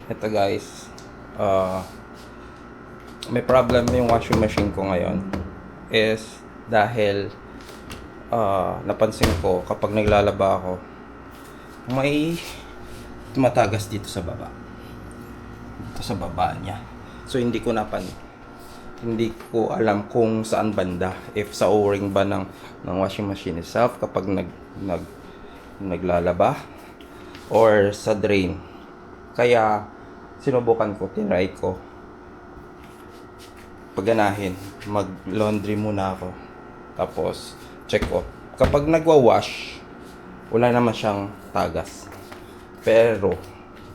Ito guys, may problem yung washing machine ko ngayon is dahil napansin ko kapag naglalaba ako may tumatagas dito sa baba, niya. So hindi ko alam kung saan banda, if sa o-ring ba ng washing machine itself kapag naglalaba or sa drain. Kaya sinubukan ko, tinry ko paganahin, mag laundry muna ako, tapos check ko kapag nagwa-wash wala naman siyang tagas, pero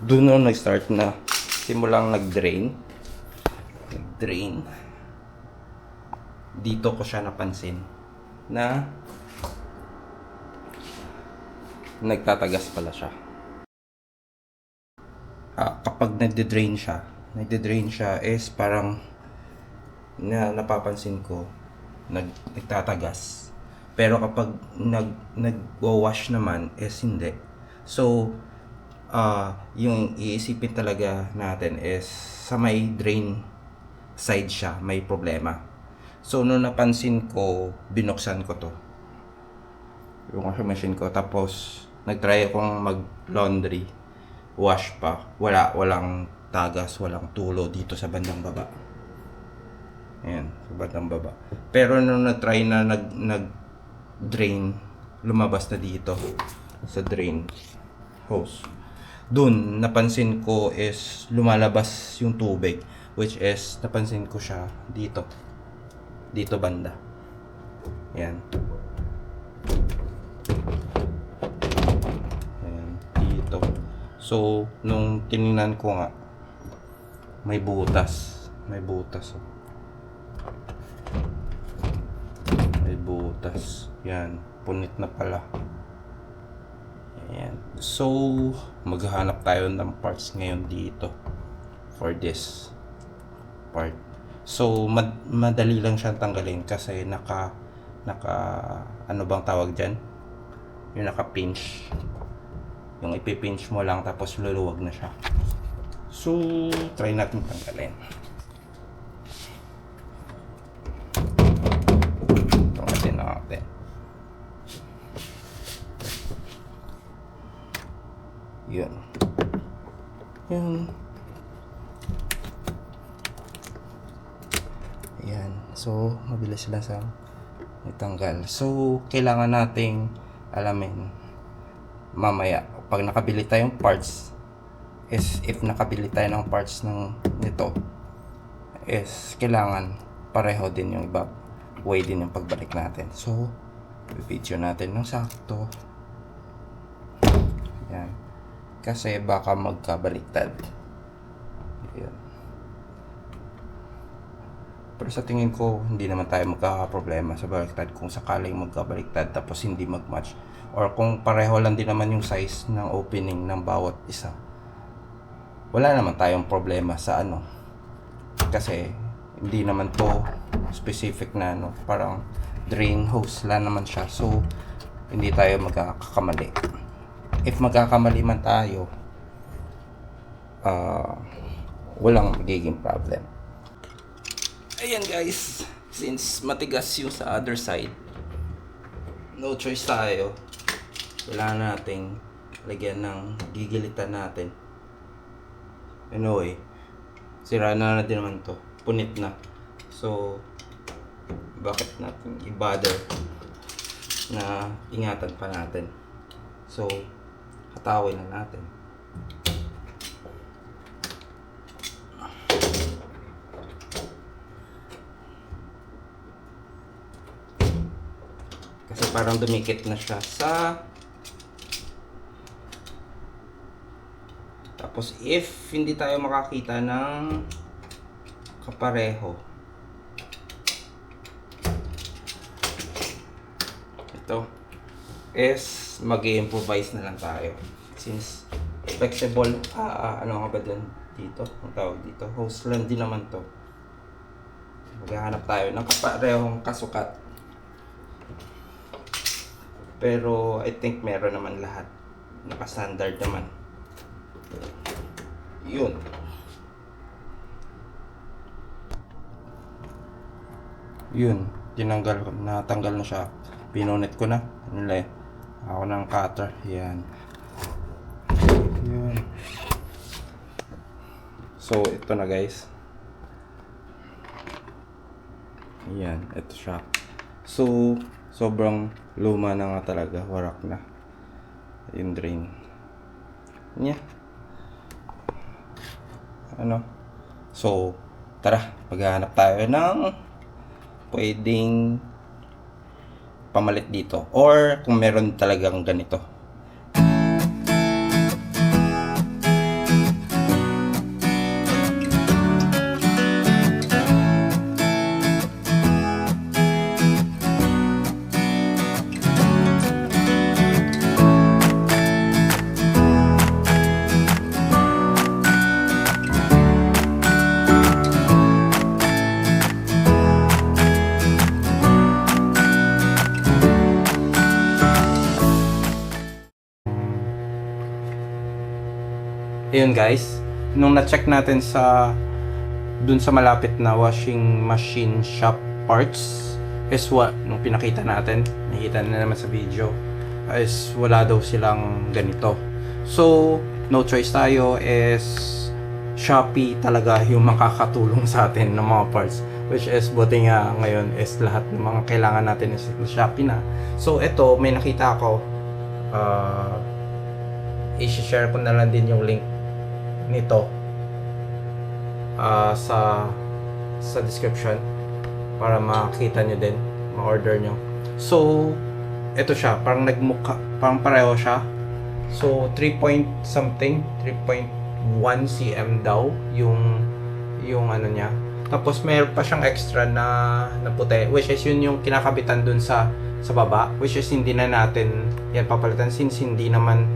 doon nung nag-start na simulang nag-drain dito ko siya napansin na nagtatagas pala siya. Kapag nagde-drain siya is parang napapansin ko nagtatagas, pero kapag nagwa-wash naman is hindi. So yung iisipin talaga natin is sa may drain side siya may problema. So nung napansin ko, binuksan ko to yung washing machine ko, tapos nagtry akong mag laundry wash pa, walang tagas, walang tulo dito sa bandang baba. Ayan, sa bandang baba. Pero nung na-try na nag-drain, lumabas na dito sa drain hose. Dun, napansin ko is lumalabas yung tubig, which is napansin ko siya dito banda. Ayan. Ayan, dito. So, nung tinignan ko nga, may butas. Oh. May butas. Yan, punit na pala. Ayan. So, maghahanap tayo ng parts ngayon dito for this part. So, madali lang siyang tanggalin kasi naka ano bang tawag dyan? Yung naka-pinch. Yung ipipinch mo lang tapos luluwag na siya. So, try natin tanggalin. Tanggalin natin. Yun. Ayan. So, mabilis lang sa itanggal. So, kailangan nating alamin mamaya pag nakabili tayong parts, is if nakabili tayo ng parts nito is kailangan pareho din yung iba way din yung pagbalik natin. So, video natin ng sakto. Yan. Kasi baka magkabaliktad. Yan. Pero sa tingin ko, hindi naman tayo magkakaproblema sa baliktad kung sakaling magkabaliktad tapos hindi magmatch. Or kung pareho lang din naman yung size ng opening ng bawat isa. Wala naman tayong problema sa ano. Kasi hindi naman to specific na ano, parang drain hose lang naman siya. So, hindi tayo magkakamali. If magkakamali man tayo, walang magiging problem. Ayan guys, since matigas yung sa other side, no choice tayo. Wala nating lagyan ng gigilitan natin. Anyway, sira na din naman to, punit na. So, bakit natin i-bother na ingatan pa natin? So, hatawin na natin. Kasi parang dumikit na siya sa... Tapos if hindi tayo makakita ng kapareho, ito is mag-i-improvise na lang tayo. Since flexible, ano nga ba dito? Ang tawag dito, hose lang din naman to. Maghahanap tayo ng kaparehong kasukat. Pero I think meron naman lahat. Naka-standard naman. Yun. Yun. Natanggal na siya. Pinunit ko na. Nila ako ng cutter. Yan. Yun. So, ito na guys. Yan. Ito siya. So, sobrang luma na nga talaga. Warak na. Yung drain. Yeah. Ano? So, tara. Maghahanap tayo ng pwedeng pamalit dito. Or kung meron talagang ganito. Ayun guys, nung na-check natin dun sa malapit na washing machine shop parts is nung pinakita natin, nakita na naman sa video, is wala daw silang ganito. So, no choice tayo, is Shopee talaga yung makakatulong sa atin ng mga parts, which is buti nga ngayon is lahat ng mga kailangan natin is Shopee na. So, ito, may nakita ako, i-share ko na lang din yung link nito sa description para makita nyo din, ma-order nyo. So, ito siya, parang pareho siya. So, 3 something, 3.1 cm daw yung ano niya. Tapos mayroon pa siyang extra na puti, which is yun yung kinakabitan dun sa baba, which is hindi na natin yan papalitan since hindi naman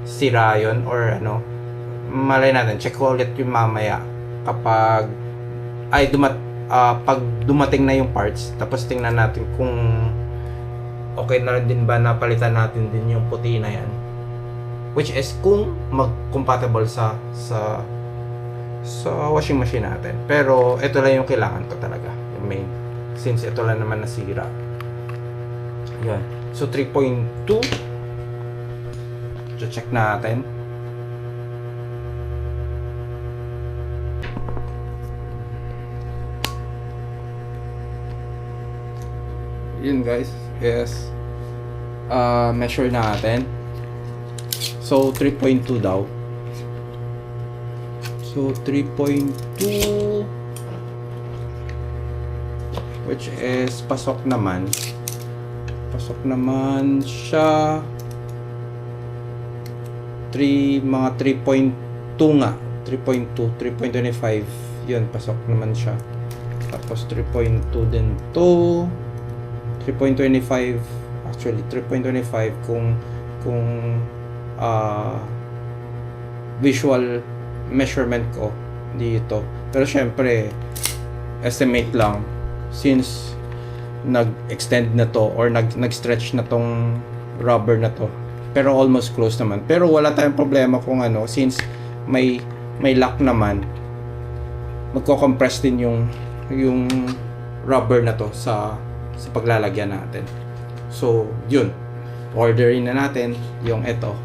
sira yun or ano. Malay natin, check ko ulit yung mamaya kapag pag dumating na yung parts, tapos tingnan natin kung okay na rin din ba napalitan natin din yung puti na yan, which is kung mag-compatible sa washing machine natin. Pero ito lang yung kailangan ko talaga, yung main, since ito lang naman nasira. Yan. So 3.2, check natin. Yun guys, yes, measure natin. So 3.2 daw. So 3.2, which is pasok naman siya mga 3.2 nga, 3.25, yun, pasok naman siya. Tapos 3.2 din to, 3.25, actually 3.25 kung visual measurement ko dito. Pero syempre estimate lang since nag-extend na to or nag-stretch na tong rubber na to. Pero almost close naman. Pero wala tayong problema kung ano, since may lock naman, magko-compress din yung rubber na to sa paglalagyan natin. So, yun. Orderin na natin yung itong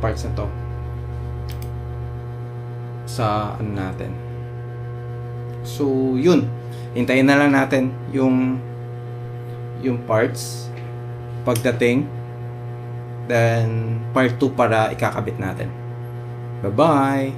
parts na to sa ano natin. So, yun. Hintayin na lang natin yung parts pagdating. Then, part 2 para ikakabit natin. Bye-bye!